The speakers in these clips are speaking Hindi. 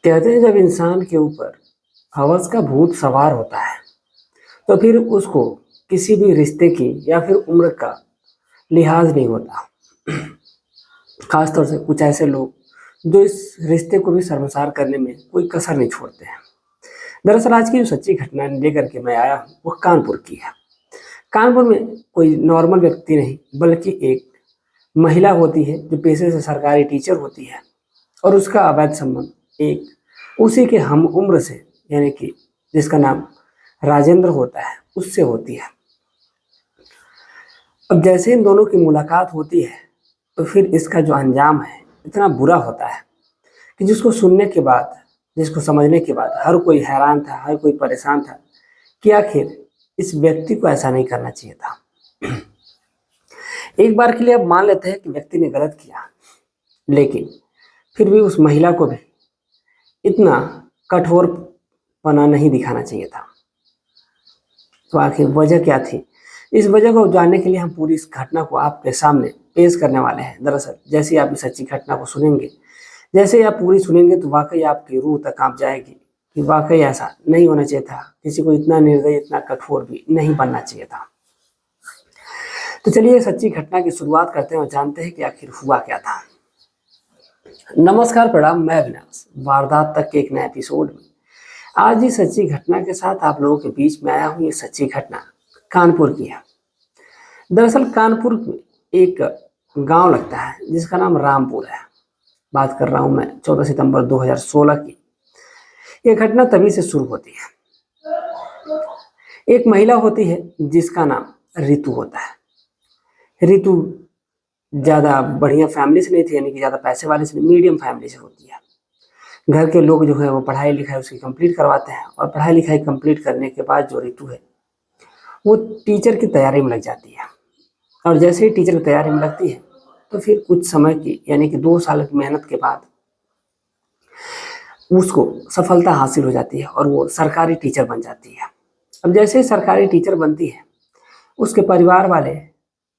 कहते हैं जब इंसान के ऊपर हवस का भूत सवार होता है तो फिर उसको किसी भी रिश्ते की या फिर उम्र का लिहाज नहीं होता। खासतौर से कुछ ऐसे लोग जो इस रिश्ते को भी शर्मसार करने में कोई कसर नहीं छोड़ते हैं। दरअसल आज की जो सच्ची घटना लेकर के मैं आया हूँ वो कानपुर की है। कानपुर में कोई नॉर्मल व्यक्ति नहीं बल्कि एक महिला होती है जो पेशे से सरकारी टीचर होती है और उसका अवैध संबंध एक उसी के हम उम्र से यानी कि जिसका नाम राजेंद्र होता है उससे होती है। अब जैसे इन दोनों की मुलाकात होती है तो फिर इसका जो अंजाम है इतना बुरा होता है कि जिसको सुनने के बाद, जिसको समझने के बाद हर कोई हैरान था, हर कोई परेशान था कि आखिर इस व्यक्ति को ऐसा नहीं करना चाहिए था। एक बार के लिए अब मान लेते हैं कि व्यक्ति ने गलत किया, लेकिन फिर भी उस महिला को भी इतना कठोरपना नहीं दिखाना चाहिए था। तो आखिर वजह क्या थी? इस वजह को जानने के लिए हम पूरी इस घटना को आपके सामने पेश करने वाले हैं। दरअसल जैसे ही आप इस सच्ची घटना को सुनेंगे, जैसे ही आप पूरी सुनेंगे तो वाकई आपकी रूह तक कांप जाएगी कि वाकई ऐसा नहीं होना चाहिए था। किसी को इतना निर्दयी, इतना कठोर भी नहीं बनना चाहिए था। तो चलिए सच्ची घटना की शुरुआत करते हैं और जानते हैं कि आखिर हुआ क्या था। नमस्कार, प्रणाम, मैं अविनाश। वारदात तक के एक नए एपिसोड में आज ही सच्ची घटना के साथ आप लोगों के बीच में आया हूँ। ये सच्ची घटना कानपुर की है। दरअसल कानपुर में एक गांव लगता है जिसका नाम रामपुर है। बात कर रहा हूँ मैं 14 सितंबर 2016 की। ये घटना तभी से शुरू होती है। एक महिला होती है जिसका नाम रितु होता है। रितु ज़्यादा बढ़िया फैमिली से नहीं थी, यानी कि ज़्यादा पैसे वाले से नहीं, मीडियम फैमिली से होती है। घर के लोग जो है वो पढ़ाई लिखाई उसकी कंप्लीट करवाते हैं और पढ़ाई लिखाई कंप्लीट करने के बाद जो रितु है वो टीचर की तैयारी में लग जाती है। और जैसे ही टीचर की तैयारी में लगती है तो फिर कुछ समय की यानी कि 2 साल की मेहनत के बाद उसको सफलता हासिल हो जाती है और वो सरकारी टीचर बन जाती है। अब जैसे ही सरकारी टीचर बनती है उसके परिवार वाले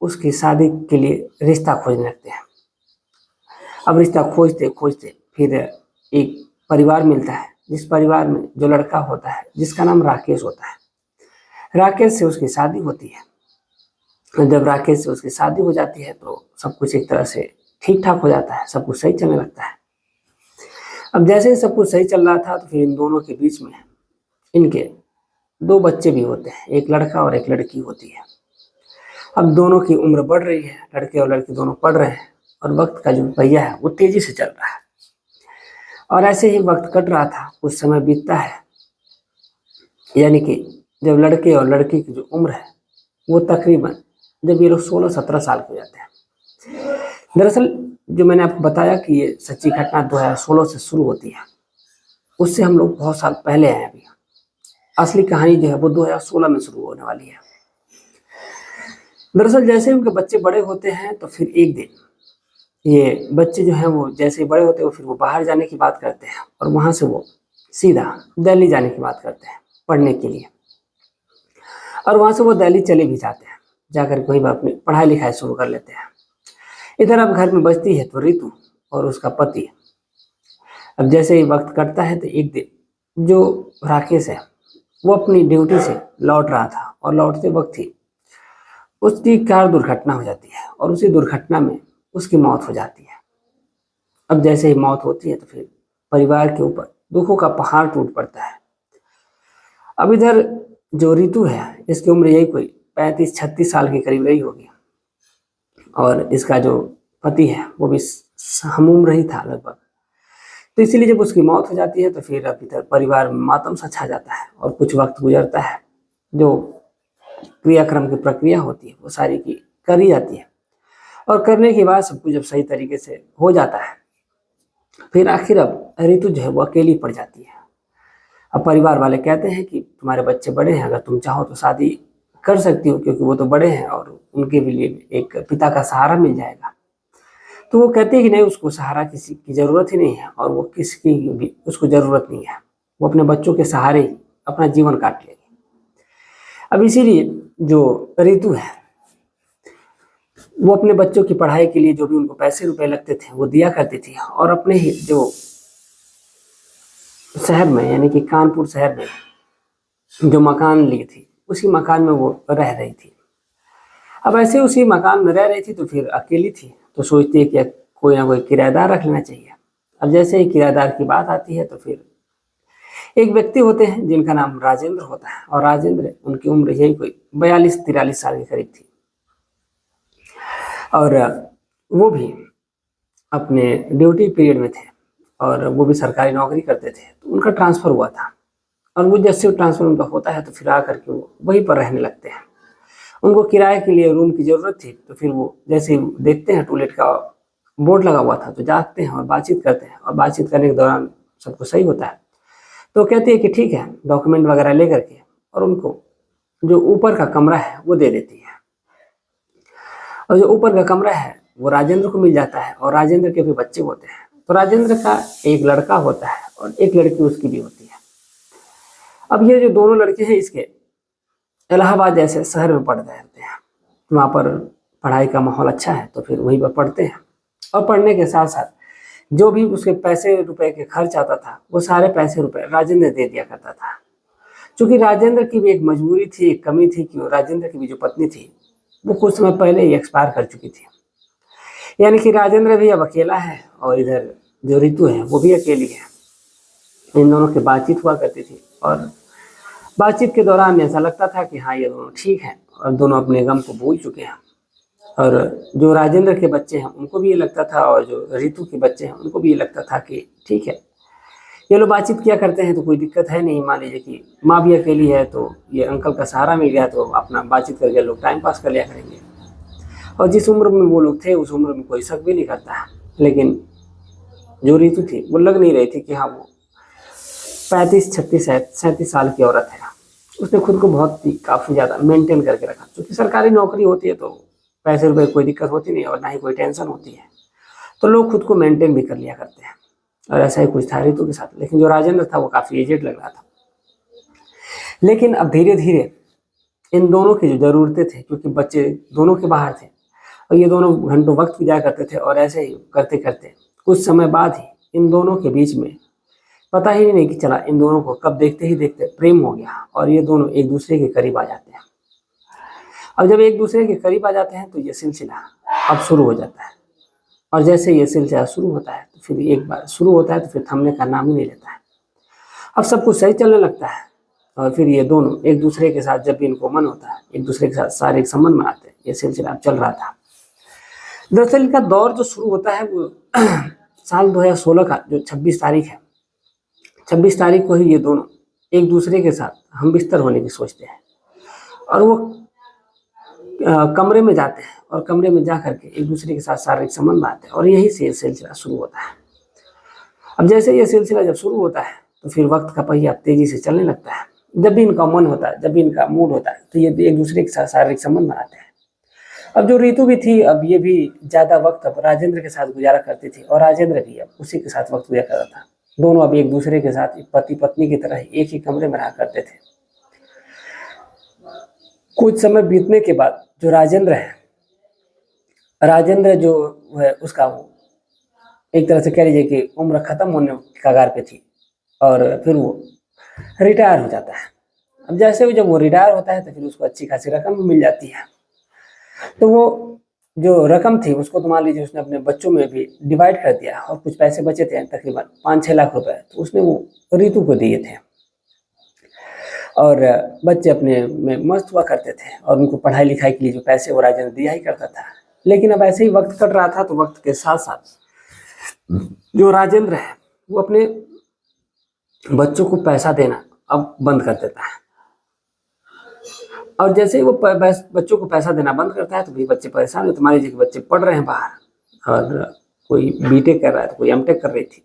उसकी शादी के लिए रिश्ता खोजने लगते हैं। अब रिश्ता खोजते खोजते फिर एक परिवार मिलता है जिस परिवार में जो लड़का होता है जिसका नाम राकेश होता है। राकेश से उसकी शादी होती है। जब राकेश से उसकी शादी हो जाती है तो सब कुछ एक तरह से ठीक ठाक हो जाता है, सब कुछ सही चलने लगता है। अब जैसे ही सब कुछ सही चल रहा था तो फिर इन दोनों के बीच में इनके 2 बच्चे भी होते हैं, एक लड़का और एक लड़की होती है। अब दोनों की उम्र बढ़ रही है, लड़के और लड़की दोनों पढ़ रहे हैं और वक्त का जो पहिया है वो तेजी से चल रहा है। और ऐसे ही वक्त कट रहा था, कुछ समय बीतता है, यानी कि जब लड़के और लड़की की जो उम्र है वो तकरीबन जब ये लोग 16-17 साल के हो जाते हैं। दरअसल जो मैंने आपको बताया कि ये सच्ची घटना 2016 से शुरू होती है, उससे हम लोग बहुत साल पहले आए। अभी असली कहानी जो है वो 2016 में शुरू होने वाली है। दरअसल जैसे उनके बच्चे बड़े होते हैं तो फिर एक दिन ये बच्चे जो हैं वो जैसे ही बड़े होते हैं फिर वो बाहर जाने की बात करते हैं और वहाँ से वो सीधा दिल्ली जाने की बात करते हैं पढ़ने के लिए। और वहाँ से वो दिल्ली चले भी जाते हैं, जाकर वहीं पर अपनी पढ़ाई लिखाई शुरू कर लेते हैं। इधर अब घर में बचती है तो रितु और उसका पति। अब जैसे ही वक्त कटता है तो एक दिन जो राकेश है वो अपनी ड्यूटी से लौट रहा था और लौटते वक्त ही उसकी कार दुर्घटना हो जाती है और उसी दुर्घटना में उसकी मौत हो जाती है। अब जैसे ही मौत होती है तो फिर परिवार के ऊपर दुखों का पहाड़ टूट पड़ता है। अब इधर जो रितु है इसकी उम्र यही कोई 35-36 साल के करीब रही होगी और इसका जो पति है वो भी हम उम्र ही था लगभग। तो इसीलिए जब उसकी मौत हो जाती है तो फिर अब इधर परिवार में मातम सा छा जाता है और कुछ वक्त गुजरता है। जो क्रियाक्रम की प्रक्रिया होती है वो सारी की करी जाती है और करने के बाद सब कुछ जब सही तरीके से हो जाता है फिर आखिर अब रितु जो है वो अकेली पड़ जाती है। अब परिवार वाले कहते हैं कि तुम्हारे बच्चे बड़े हैं, अगर तुम चाहो तो शादी कर सकती हो क्योंकि वो तो बड़े हैं और उनके भी लिए एक पिता का सहारा मिल जाएगा। तो वो कहते हैं कि नहीं, उसको सहारा किसी की ज़रूरत ही नहीं है और वो किसकी भी उसको ज़रूरत नहीं है, वो अपने बच्चों के सहारे ही अपना जीवन काट लेगी। अब इसीलिए जो रितु है वो अपने बच्चों की पढ़ाई के लिए जो भी उनको पैसे रुपए लगते थे वो दिया करती थी और अपने ही जो शहर में, यानी कि कानपुर शहर में जो मकान ली थी, उसी मकान में वो रह रही थी। अब ऐसे उसी मकान में रह रही थी तो फिर अकेली थी, तो सोचती है कि कोई ना कोई किराएदार रख लेना चाहिए। अब जैसे ही किराएदार की बात आती है तो फिर एक व्यक्ति होते हैं जिनका नाम राजेंद्र होता है, और राजेंद्र, उनकी उम्र यही कोई 42-43 साल के करीब थी, और वो भी अपने ड्यूटी पीरियड में थे, और वो भी सरकारी नौकरी करते थे। तो उनका ट्रांसफ़र हुआ था, और वो जैसे ट्रांसफ़र उनका होता है तो फिर आकर के वो वहीं पर रहने लगते हैं। उनको किराए के लिए रूम की ज़रूरत थी, तो फिर वो जैसे ही देखते हैं टॉयलेट का बोर्ड लगा हुआ था, तो जाते हैं और बातचीत करते हैं, और बातचीत करने के दौरान सब कुछ सही होता है। तो कहती है कि ठीक है, डॉक्यूमेंट वगैरह लेकर के, और उनको जो ऊपर का कमरा है वो दे देती है। और जो ऊपर का कमरा है वो राजेंद्र को मिल जाता है, और राजेंद्र के भी बच्चे होते हैं। तो राजेंद्र का एक लड़का होता है और एक लड़की उसकी भी होती है। अब ये जो दोनों लड़के हैं इसके इलाहाबाद जैसे शहर में पढ़ते रहते हैं, वहाँ पर पढ़ाई का माहौल अच्छा है, तो फिर वहीं पर पढ़ते हैं। और पढ़ने के साथ साथ जो भी उसके पैसे रुपए के खर्च आता था, वो सारे पैसे रुपए राजेंद्र दे दिया करता था। क्योंकि राजेंद्र की भी एक मजबूरी थी, एक कमी थी कि राजेंद्र की भी जो पत्नी थी वो कुछ समय पहले ही एक्सपायर कर चुकी थी। यानी कि राजेंद्र भी अब अकेला है, और इधर जो ऋतु है वो भी अकेली है। इन दोनों की बातचीत हुआ करती थी, और बातचीत के दौरान ऐसा लगता था कि हाँ, ये दोनों ठीक हैं और दोनों अपने गम को भूल चुके हैं। और जो राजेंद्र के बच्चे हैं उनको भी ये लगता था, और जो ऋतु के बच्चे हैं उनको भी ये लगता था कि ठीक है, ये लोग बातचीत किया करते हैं तो कोई दिक्कत है नहीं। मान लीजिए कि माँ भी अकेली है, तो ये अंकल का सहारा मिल गया, तो अपना बातचीत करके लोग टाइम पास कर लिया करेंगे। और जिस उम्र में वो लोग थे उस उम्र में कोई शक भी नहीं करता है। लेकिन जो ऋतु थी वो लग नहीं रही थी कि हाँ, वो 35-36-37 साल की औरत है। उसने खुद को बहुत ही काफ़ी ज़्यादा मेंटेन करके रखा, क्योंकि सरकारी नौकरी होती है तो पैसे रुपए कोई दिक्कत होती नहीं, और ना ही कोई टेंशन होती है, तो लोग खुद को मेंटेन भी कर लिया करते हैं। और ऐसा ही कुछ था ऋतु के साथ। लेकिन जो राजेंद्र था वो काफ़ी एजेड लग रहा था। लेकिन अब धीरे धीरे इन दोनों की जो ज़रूरतें थे, क्योंकि बच्चे दोनों के बाहर थे और ये दोनों घंटों वक्त गुजारा करते थे, और ऐसे ही करते करते कुछ समय बाद ही इन दोनों के बीच में पता ही नहीं कि चला, इन दोनों को कब देखते ही देखते प्रेम हो गया, और ये दोनों एक दूसरे के करीब आ जाते हैं। अब जब एक दूसरे के करीब आ जाते हैं तो ये सिलसिला अब शुरू हो जाता है, और जैसे ये सिलसिला शुरू होता है तो फिर एक बार शुरू होता है तो फिर थमने का नाम ही नहीं लेता है। अब सब कुछ सही चलने लगता है, और फिर ये दोनों एक दूसरे के साथ जब भी इनको मन होता है एक दूसरे के साथ शारीरिक संबंध बनाते हैं। ये सिलसिला अब चल रहा था। दरअसल इनका दौर जो शुरू होता है वो साल 2016 का जो 26 तारीख है, 26 तारीख को ही ये दोनों एक दूसरे के साथ हम बिस्तर होने की सोचते हैं, और वो कमरे में जाते हैं, और कमरे में जा करके एक दूसरे के साथ शारीरिक संबंध बनाते हैं, और यही से सिलसिला शुरू होता है। अब जैसे ये सिलसिला जब शुरू होता है तो फिर वक्त का पहिया तेजी से चलने लगता है। जब भी इनका मन होता है, जब भी इनका मूड होता है, तो ये एक दूसरे के साथ शारीरिक संबंध बनाते हैं। अब जो ऋतु भी थी, अब ये भी ज़्यादा वक्त अब राजेंद्र के साथ गुजारा करती थी, और राजेंद्र भी अब उसी के साथ वक्त गुजारा करता था। दोनों अब एक दूसरे के साथ पति पत्नी की तरह एक ही कमरे में रहा करते थे। कुछ समय बीतने के बाद जो राजेंद्र है, राजेंद्र जो है उसका वो एक तरह से कह लीजिए कि उम्र खत्म होने की कगार पे थी, और फिर वो रिटायर हो जाता है। अब जैसे जब वो रिटायर होता है तो फिर उसको अच्छी खासी रकम भी मिल जाती है। तो वो जो रकम थी उसको तो मान लीजिए उसने अपने बच्चों में भी डिवाइड कर दिया, और कुछ पैसे बचे थे तकरीबन 5-6 लाख रुपए, तो उसने वो ऋतु को दिए थे, और बच्चे अपने में मस्त हुआ करते थे, और उनको पढ़ाई लिखाई के लिए जो पैसे वो राजेंद्र दिया ही करता था। लेकिन अब ऐसे ही वक्त कट रहा था, तो वक्त के साथ साथ जो राजेंद्र है वो अपने बच्चों को पैसा देना अब बंद कर देता है, और जैसे ही वो बच्चों को पैसा देना बंद करता है तो भी बच्चे परेशान होते। मान लीजिए कि बच्चे पढ़ रहे हैं बाहर, और कोई बीटेक कर रहा है तो कोई एमटेक कर रही थी,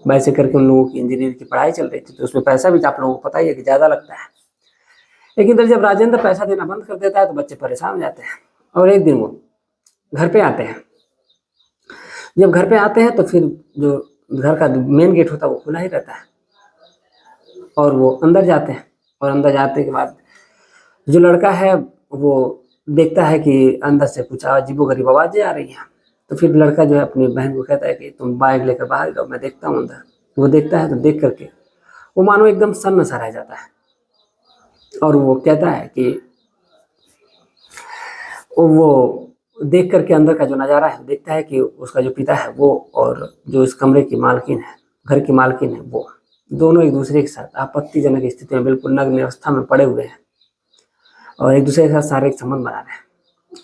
वैसे करके उन लोगों की इंजीनियरिंग की पढ़ाई चल रही थी, तो उसमें पैसा भी आप लोगों को पता ही है कि ज़्यादा लगता है। लेकिन जब राजेंद्र पैसा देना बंद कर देता है तो बच्चे परेशान हो जाते हैं, और एक दिन वो घर पे आते हैं। जब घर पे आते हैं तो फिर जो घर का मेन गेट होता है वो खुला ही रहता है, और वो अंदर जाते हैं, और अंदर जाने के बाद जो लड़का है वो देखता है कि अंदर से कुछ अजीबोगरीब आवाज़ें आ रही हैं। तो फिर लड़का जो है अपनी बहन को कहता है कि तुम बाइक लेकर बाहर जाओ, मैं देखता हूँ अंदर। वो देखता है तो देख करके वो मानो एकदम सन्न सा रह जाता है। और वो कहता है कि वो देख करके अंदर का जो नज़ारा है, देखता है कि उसका जो पिता है वो और जो इस कमरे की मालकिन है, घर की मालकिन है, वो दोनों एक दूसरे के साथ आपत्तिजनक स्थिति में बिल्कुल नग्न अवस्था में पड़े हुए हैं और एक दूसरे के साथ शारीरिक संबंध बना रहे हैं।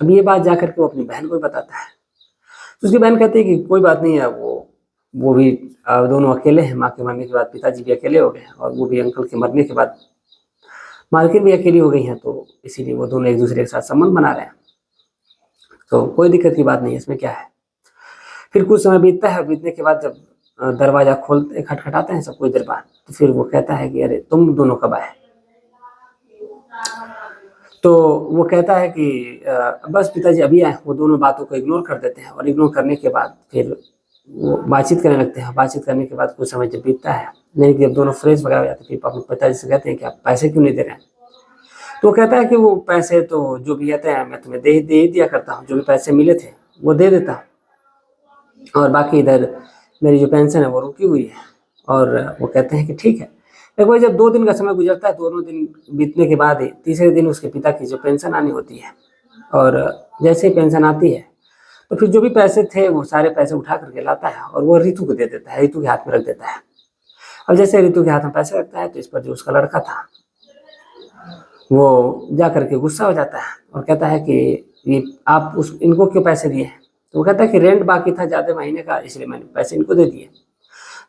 अब ये बात जाकर के वो अपनी बहन को भी बताता है। तो उसकी बहन कहती है कि कोई बात नहीं है, वो भी दोनों अकेले हैं, माँ के मरने के बाद पिताजी भी अकेले हो गए और वो भी अंकल के मरने के बाद मालकिन भी अकेली हो गई हैं, तो इसीलिए वो दोनों एक दूसरे के साथ संबंध बना रहे हैं, तो कोई दिक्कत की बात नहीं है, इसमें क्या है। फिर कुछ समय बीतता है, बीतने के बाद जब दरवाजा खोलते खटखटाते हैं सब कुछ देर बाद, तो फिर वो कहता है कि अरे तुम दोनों कब आए। तो वो कहता है कि बस पिताजी अभी आए। वो दोनों बातों को इग्नोर कर देते हैं और इग्नोर करने के बाद फिर वो बातचीत करने लगते हैं। बातचीत करने के बाद कुछ समय जब बीतता है, नहीं कि जब दोनों फ्रेश वगैरह हो जाते हैं, फिर अपने पिताजी से कहते हैं कि आप पैसे क्यों नहीं दे रहे हैं। तो वो कहता है कि वो पैसे तो जो भी आते हैं मैं तुम्हें दे ही दिया करता हूँ, जो भी पैसे मिले थे वो दे देता हूँ, और बाकी इधर मेरी जो पेंशन है वो रुकी हुई है। और वो कहते हैं कि ठीक है। एक बार जब 2 दिन का समय गुजरता है, दोनों दिन बीतने के बाद ही तीसरे दिन उसके पिता की जो पेंशन आनी होती है, और जैसे ही पेंशन आती है तो फिर जो भी पैसे थे वो सारे पैसे उठा करके लाता है और वो रितु को दे देता है, रितु के हाथ में रख देता है। अब जैसे रितु के हाथ में पैसे रखता है तो इस पर जो उसका लड़का था वो जा करके गुस्सा हो जाता है और कहता है कि ये आप इनको क्यों पैसे दिए हैं। तो वो कहता है कि रेंट बाकी था ज़्यादा महीने का, इसलिए मैंने पैसे इनको दे दिए।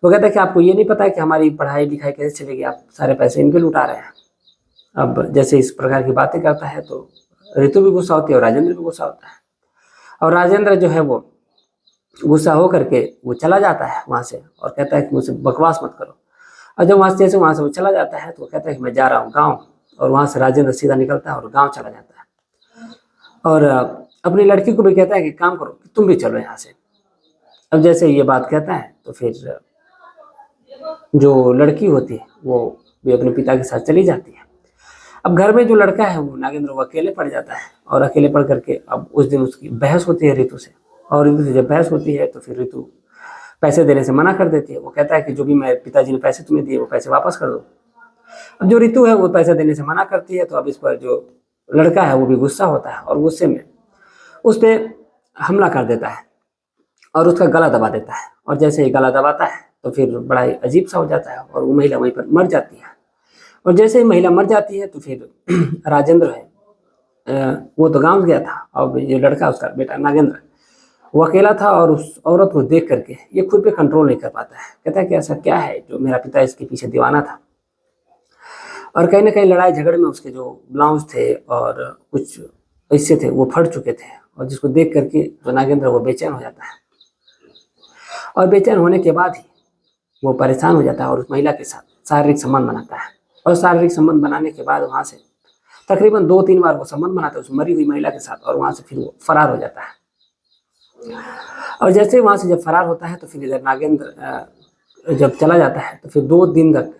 वो कहता है कि आपको ये नहीं पता है कि हमारी पढ़ाई लिखाई कैसे चलेगी, आप सारे पैसे इन पे लुटा रहे हैं। अब जैसे इस प्रकार की बातें करता है तो ऋतु भी गुस्सा होती है और राजेंद्र भी गुस्सा होता है, और राजेंद्र जो है वो गुस्सा हो करके वो चला जाता है वहाँ से और कहता है कि मुझसे बकवास मत करो। और जब वहाँ से वो चला जाता है तो वो कहता है कि मैं जा रहा हूँ गाँव, और वहाँ से राजेंद्र सीधा निकलता है और गाँव चला जाता है और अपनी लड़की को भी कहता है कि काम करो, तुम भी चलो यहाँ से। अब जैसे ये बात कहता है तो फिर जो लड़की होती है वो भी अपने पिता के साथ चली जाती है। अब घर में जो लड़का है वो नागेंद्र वो अकेले पड़ जाता है, और अकेले पड़ करके अब उस दिन उसकी बहस होती है ऋतु से, और ऋतु से जब बहस होती है तो फिर ऋतु पैसे देने से मना कर देती है। वो कहता है कि जो भी मैं पिताजी ने पैसे तुम्हें दिए वो पैसे वापस कर दो। अब जो ऋतु है वो पैसे देने से मना करती है, तो अब इस पर जो लड़का है वो भी गुस्सा होता है और गुस्से में उस पर हमला कर देता है और उसका गला दबा देता है। और जैसे ही गला दबाता है तो फिर बड़ा ही अजीब सा हो जाता है और वो महिला वहीं पर मर जाती है। और जैसे ही महिला मर जाती है तो फिर राजेंद्र है वो तो गाँव गया था, और जो लड़का उसका बेटा नागेंद्र वो अकेला था और उस औरत को देख करके ये खुद पे कंट्रोल नहीं कर पाता है। कहता है कि ऐसा क्या है जो मेरा पिता इसके पीछे दीवाना था। और कहीं ना कहीं लड़ाई झगड़े में उसके जो ब्लाउज थे और कुछ हिस्से थे वो फट चुके थे, और जिसको देख करके जो नागेंद्र वो बेचैन हो जाता है, और बेचैन होने के बाद ही वो परेशान हो जाता है और उस महिला के साथ शारीरिक संबंध बनाता है। और शारीरिक संबंध बनाने के बाद वहाँ से तकरीबन 2-3 बार वो संबंध बनाता है उस मरी हुई महिला के साथ, और वहाँ से फिर वो फरार हो जाता है। और जैसे वहाँ से जब फरार होता है तो फिर इधर नागेंद्र जब चला जाता है तो फिर 2 दिन तक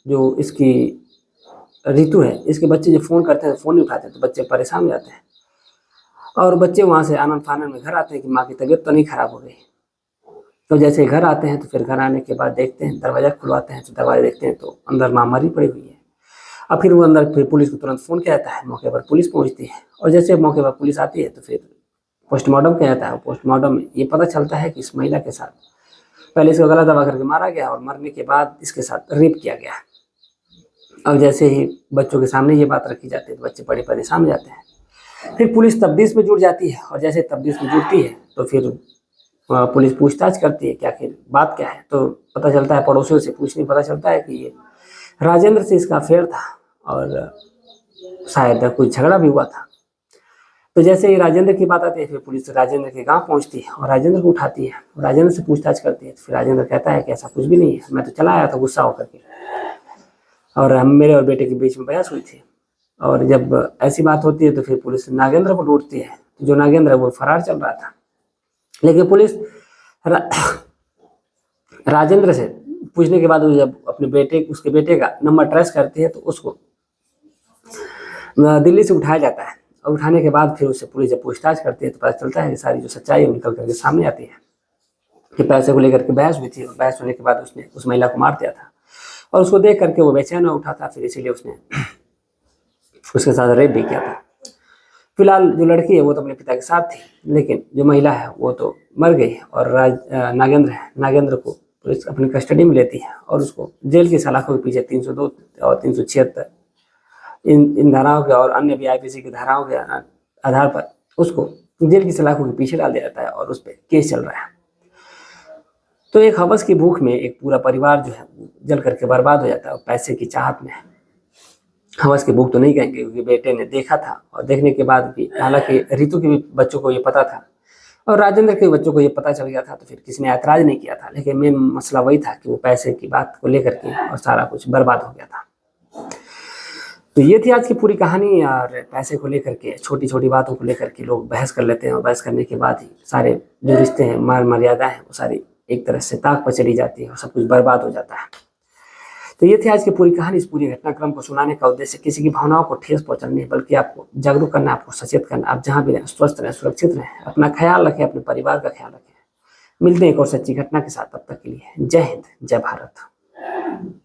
जो इसकी ऋतु है इसके बच्चे जब फ़ोन करते हैं फ़ोन नहीं उठाते, तो बच्चे परेशान हो जाते हैं और बच्चे वहाँ से आनंद फानन में घर आते हैं कि माँ की तबीयत तो नहीं खराब हो गई। तो जैसे घर आते हैं तो फिर घर आने के बाद देखते हैं, दरवाज़ा खुलवाते हैं तो दरवाज़ा देखते हैं तो अंदर माँ मरी पड़ी हुई है। अब फिर वो अंदर फिर पुलिस को तुरंत फ़ोन किया जाता है, मौके पर पुलिस पहुँचती है, और जैसे मौके पर पुलिस आती है तो फिर पोस्टमार्टम किया जाता है। पोस्टमार्टम में ये पता चलता है कि इस महिला के साथ पहले इसको गला दबा करके मारा गया और मरने के बाद इसके साथ रेप किया गया। अब जैसे ही बच्चों के सामने ये बात रखी जाती है तो बच्चे बड़े परेशान हो जाते हैं। फिर पुलिस तफ्तीश में जुट जाती है, और जैसे तफ्तीश में जुटती है तो फिर पुलिस पूछताछ करती है कि आखिर बात क्या है। तो पता चलता है, पड़ोसियों से पूछने पता चलता है कि ये राजेंद्र से इसका अफेयर था और शायद कुछ झगड़ा भी हुआ था। तो जैसे ही राजेंद्र की बात आती है फिर पुलिस राजेंद्र के गांव पहुंचती है और राजेंद्र को उठाती है और राजेंद्र से पूछताछ करती है। तो फिर राजेंद्र कहता है कि ऐसा कुछ भी नहीं है, मैं तो चला आया था गुस्सा होकर के, और हम मेरे और बेटे के बीच में बहस हुई थी। और जब ऐसी बात होती है तो फिर पुलिस नागेंद्र को ढूंढती है। जो नागेंद्र है वो फरार चल रहा था, लेकिन पुलिस राजेंद्र से पूछने के बाद जब अपने उसके बेटे का नंबर ट्रेस करती है तो उसको दिल्ली से उठाया जाता है, और उठाने के बाद फिर उससे पुलिस जब पूछताछ करती है तो पता चलता है कि सारी जो सच्चाई है निकल करके सामने आती है कि पैसे को लेकर के बहस हुई थी, और बहस होने के बाद उसने उस महिला को मार दिया था। और उसको देख करके वो बेचैन हो उठा था, फिर इसीलिए उसने उसके साथ रेप भी किया था। फिलहाल जो लड़की है वो तो अपने पिता के साथ थी, लेकिन जो महिला है वो तो मर गई और नागेंद्र है, नागेंद्र को पुलिस अपनी कस्टडी में लेती है और उसको जेल की सलाखों के पीछे 302 और 376 इन धाराओं के और अन्य भी आईपीसी की धाराओं के आधार पर उसको जेल की सलाखों के पीछे डाल दिया जाता है और उस पर केस चल रहा है। तो एक हवस की भूख में एक पूरा परिवार जो है जल करके बर्बाद हो जाता है और पैसे की चाहत में। हवस की भूख तो नहीं कहेंगे, क्योंकि बेटे ने देखा था और देखने के बाद भी, हालांकि रितु के भी बच्चों को ये पता था और राजेंद्र के बच्चों को ये पता चल गया था, तो फिर किसी ने ऐतराज नहीं किया था। लेकिन मेन मसला वही था कि वो पैसे की बात को लेकर के और सारा कुछ बर्बाद हो गया था। तो ये थी आज की पूरी कहानी। और पैसे को लेकर के, छोटी छोटी बातों को लेकर के लोग बहस कर लेते हैं और बहस करने के बाद ही सारे जो रिश्ते हैं, मान मर्यादा है, वो सारी एक तरह से ताक पर चली जाती है और सब कुछ बर्बाद हो जाता है। तो ये थी आज की पूरी कहानी। इस पूरी घटनाक्रम को सुनाने का उद्देश्य किसी की भावनाओं को ठेस पहुंचाना नहीं, बल्कि आपको जागरूक करना, आपको सचेत करना। आप जहाँ भी रहें स्वस्थ रहें, सुरक्षित रहें, अपना ख्याल रखें, अपने परिवार का ख्याल रखें। मिलते हैं एक और सच्ची घटना के साथ, तब तक के लिए जय हिंद, जय भारत।